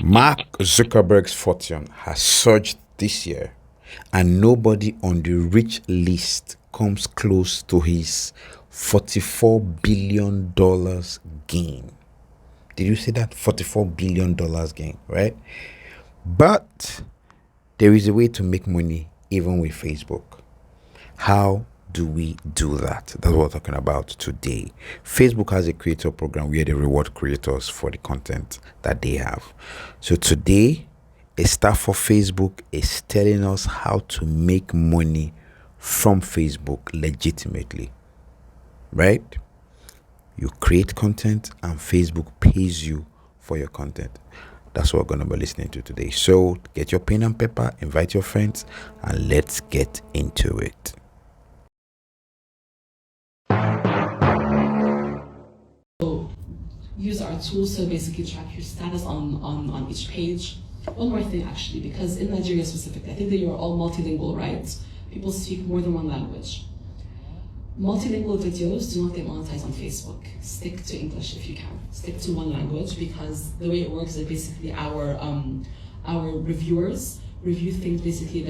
Mark Zuckerberg's fortune has surged this year, and nobody on the rich list comes close to his $44 billion gain. Did you see that? $44 billion gain, right? But there is a way to make money even with Facebook. How do we do that? That's what we're talking about today. Facebook has a creator program where they reward creators for the content that they have. So today, a staff for Facebook is telling us how to make money from Facebook legitimately, right? You create content and Facebook pays you for your content. That's what we're going to be listening to today. So get your pen and paper, invite your friends, and let's get into it. Use our tools to basically track your status on each page. One more thing actually, because in Nigeria specifically, I think that you're all multilingual, right? People speak more than one language. Multilingual videos do not get monetized on Facebook. Stick to English if you can. Stick to one language, because the way it works is basically our reviewers review things. Basically,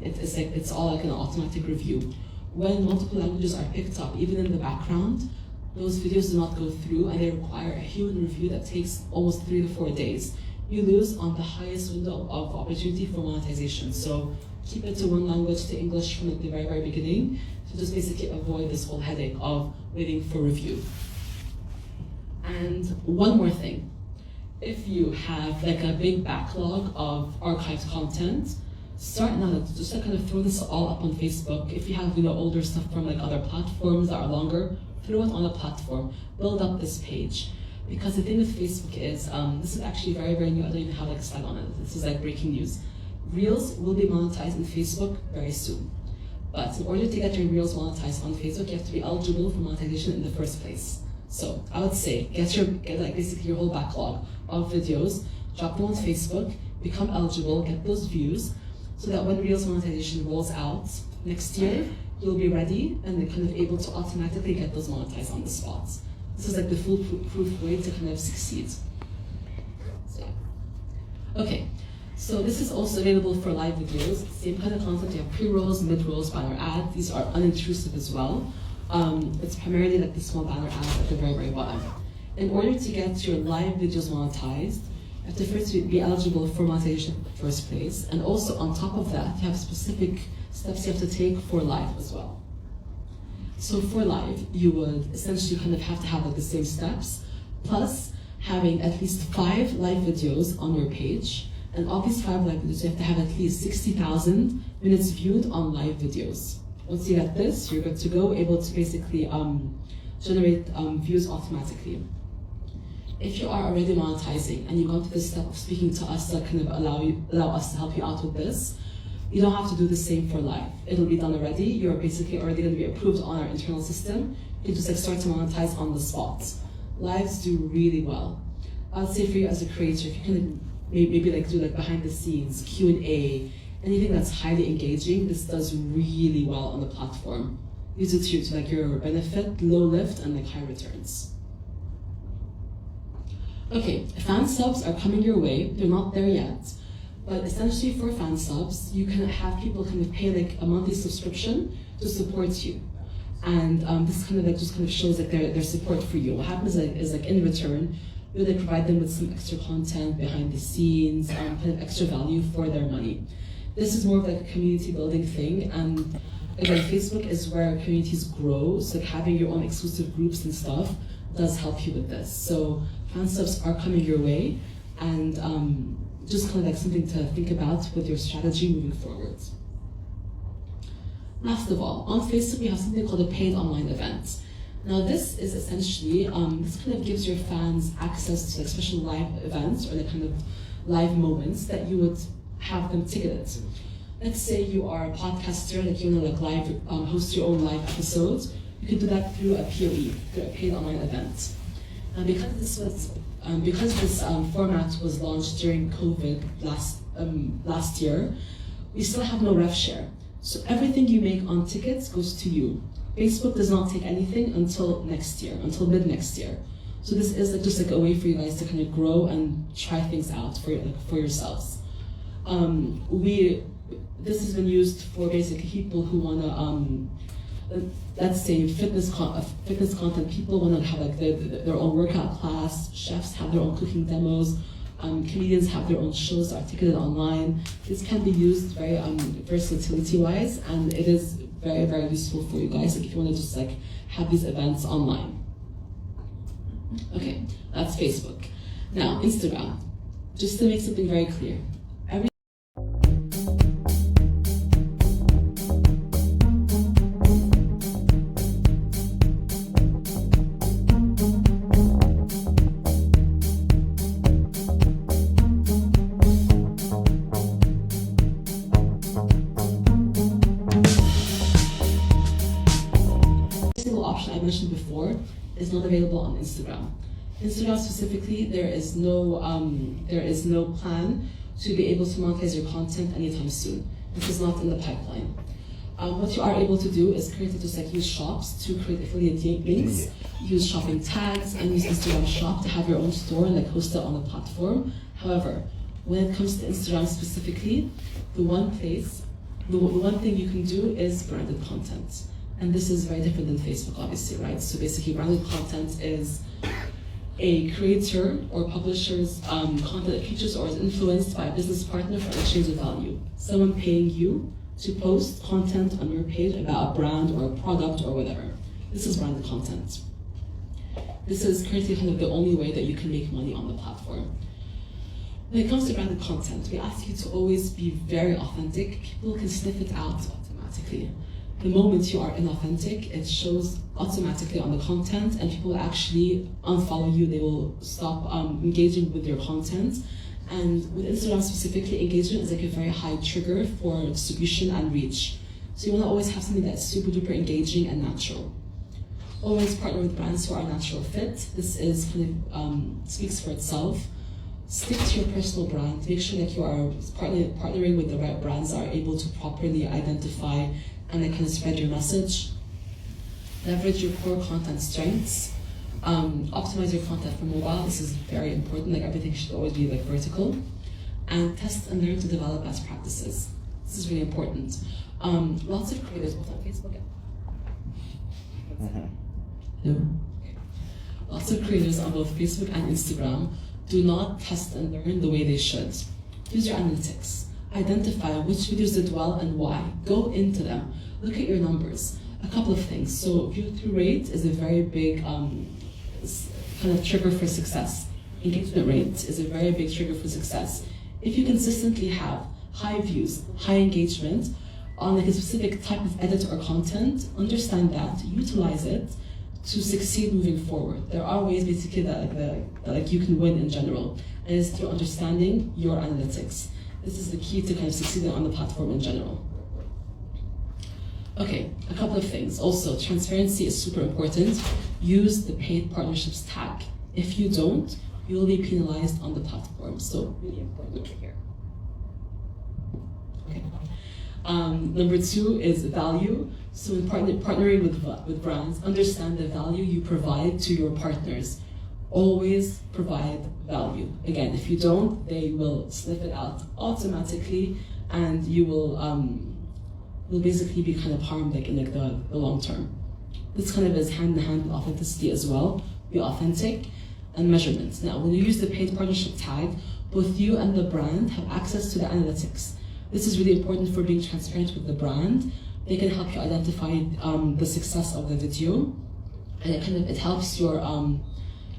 it's all like an automatic review. When multiple languages are picked up, even in the background, those videos do not go through, and they require a human review that takes almost 3 to 4 days. You lose on the highest window of opportunity for monetization. So keep it to one language, to English from the very, very beginning, to just basically avoid this whole headache of waiting for review. And one more thing, if you have like a big backlog of archived content, start now, just kind of throw this all up on Facebook. If you have older stuff from like other platforms that are longer, throw it on a platform, build up this page. Because the thing with Facebook is, this is actually very, very new. I don't even have like a slide on it. This is like breaking news. Reels will be monetized in Facebook very soon. But in order to get your Reels monetized on Facebook, you have to be eligible for monetization in the first place. So I would say, get like basically your whole backlog of videos, drop them on Facebook, become eligible, get those views, so that when Reels monetization rolls out next year, you'll be ready and kind of able to automatically get those monetized on the spot. This is like the foolproof way to kind of succeed. So, okay, so this is also available for live videos. Same kind of concept. You have pre-rolls, mid-rolls, banner ads. These are unintrusive as well. It's primarily like the small banner ads at the very, very bottom. In order to get your live videos monetized, you have to first be eligible for monetization in the first place. And also on top of that, you have specific steps you have to take for live as well. So for live, you would essentially kind of have to have like the same steps, plus having at least 5 live videos on your page. And of these 5 live videos, you have to have at least 60,000 minutes viewed on live videos. Once you get this, you're good to go, able to basically generate views automatically. If you are already monetizing and you go to this step of speaking to us that kind of allow us to help you out with this, you don't have to do the same for live. It'll be done already. You're basically already going to be approved on our internal system. You can just like start to monetize on the spot. Lives do really well. I would say for you as a creator, if you can maybe like do like behind the scenes, Q&A, anything that's highly engaging, this does really well on the platform. Use it to like your benefit, low lift, and like high returns. Okay, fan subs are coming your way. They're not there yet. But essentially for fan subs, you can have people kind of pay like a monthly subscription to support you. And this kind of like just kind of shows like their support for you. What happens is like in return, you like provide them with some extra content behind the scenes, kind of extra value for their money. This is more of like a community building thing, and again, Facebook is where communities grow, so like having your own exclusive groups and stuff does help you with this. So fan subs are coming your way, and just kind of like something to think about with your strategy moving forward. Last of all, on Facebook we have something called a paid online event. Now this is essentially, this kind of gives your fans access to like special live events or the kind of live moments that you would have them ticketed. Let's say you are a podcaster, like you want to like live host your own live episodes. You can do that through a POE, through a paid online event. And because this format was launched during COVID last year, we still have no rev share. So everything you make on tickets goes to you. Facebook does not take anything until next year, until mid next year. So this is like just like a way for you guys to kind of grow and try things out for yourselves. This has been used for basically people who want to, let's say fitness content. People want to have like their own workout class. Chefs have their own cooking demos. Comedians have their own shows articulated online. This can be used very versatility-wise, and it is very, very useful for you guys. Like if you want to just like have these events online. Okay, that's Facebook. Now Instagram. Just to make something very clear. Option I mentioned before is not available on Instagram. Instagram specifically, there is no plan to be able to monetize your content anytime soon. This is not in the pipeline. What you are able to do is create just like use shops to create affiliate links, use shopping tags, and use Instagram Shop to have your own store and like host it on the platform. However, when it comes to Instagram specifically, the one thing you can do is branded content. And this is very different than Facebook, obviously, right? So basically, branded content is a creator or publisher's content that features or is influenced by a business partner for exchange of value. Someone paying you to post content on your page about a brand or a product or whatever. This is branded content. This is currently kind of the only way that you can make money on the platform. When it comes to branded content, we ask you to always be very authentic. People can sniff it out automatically. The moment you are inauthentic, it shows automatically on the content, and people will actually unfollow you. They will stop engaging with your content. And with Instagram specifically, engagement is like a very high trigger for distribution and reach. So you want to always have something that's super duper engaging and natural. Always partner with brands who are a natural fit. This is kind of speaks for itself. Stick to your personal brand. Make sure that you are partnering with the right brands that are able to properly identify and then kind of spread your message. Leverage your core content strengths. Optimize your content for mobile. This is very important. Like everything should always be like vertical. And test and learn to develop best practices. This is really important. Lots of creators, both on Facebook and Lots of creators on both Facebook and Instagram do not test and learn the way they should. Use your analytics. Identify which videos did well and why. Go into them. Look at your numbers. A couple of things. So view-through rate is a very big kind of trigger for success. Engagement rate is a very big trigger for success. If you consistently have high views, high engagement on like a specific type of edit or content, understand that, utilize it to succeed moving forward. There are ways basically that you can win in general, and it's through understanding your analytics. This is the key to kind of succeeding on the platform in general. Okay, a couple of things. Also, transparency is super important. Use the paid partnerships tag. If you don't, you will be penalized on the platform. So really important here. Okay. Number 2 is value. So in partnering with brands, understand the value you provide to your partners. Always provide value. Again, if you don't, they will sniff it out automatically, and you will basically be kind of harmed like in like the long term. This kind of is hand in hand with authenticity as well. Be authentic. And measurements. Now, when you use the paid partnership tag, both you and the brand have access to the analytics. This is really important for being transparent with the brand. They can help you identify the success of the video, and it helps your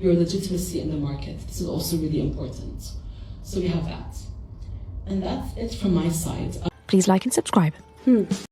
legitimacy in the market. This is also really important. So we have that. And that's it from my side. Please like and subscribe.